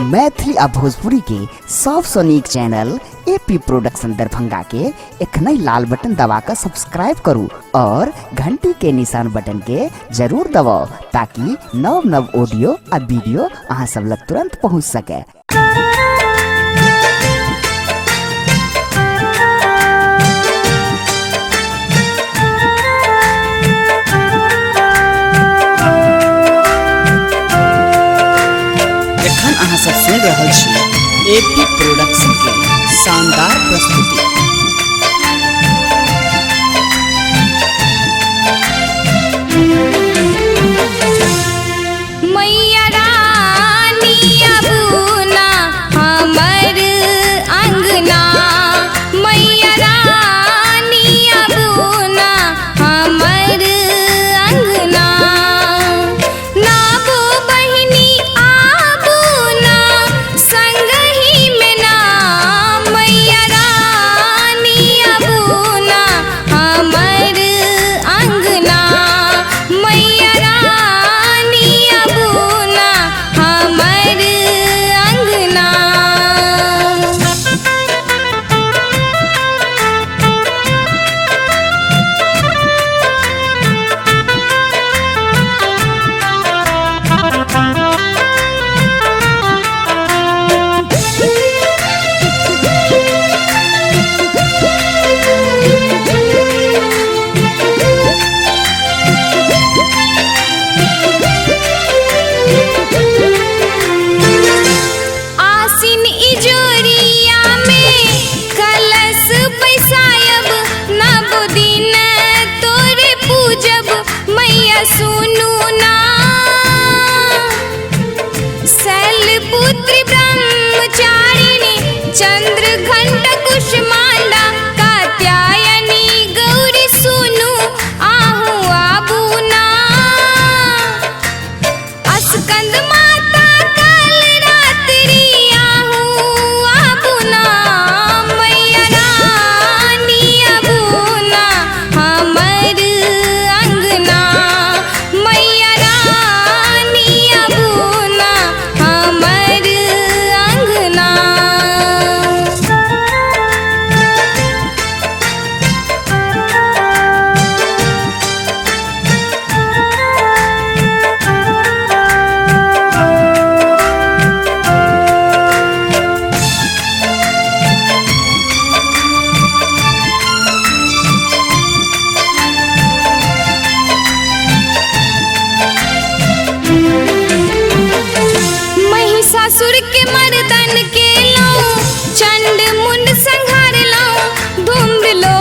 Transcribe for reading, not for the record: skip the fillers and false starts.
मैथिली आ भोजपुरी के सबसे नीक चैनल एपी प्रोडक्शन दरभंगा के एखनई लाल बटन दबाकर सब्सक्राइब करू और घंटी के निशान बटन के जरूर दबाओ ताकि नव नव ऑडियो आ वीडियो अहाँ सब लग तुरंत पहुँच सके। अहाँ सब सुन रहल छी एपी प्रोडक्शन के शानदार प्रस्तुति। मैया रानी अबूना हमर अंगना, मैया रानी अबूना हमर अंगना, नाबो बहिनी आबूना संगही में ना, मैया रानी अबूना हमर अंगना, मैया रानी अबूना हमर अंगना। आसिन इजोरिया में कलश बैसायब, नव दिन तोरे पूजब मैया सुनू ना, शैलपुत्री ब्रह्मचारिणी चंद्र घंट कुष्मांडा कात्यायनी गौरी सुनू आहू आबूना, अस्कंद माता कल रात्रि आहू आबूना, मैया रानी अबूना हमर अंगना, मैया रानी अबूना हमर अंगना। महिषासुर के मर्दन के लो, चंड मुंड संहार लो, धूम्र लो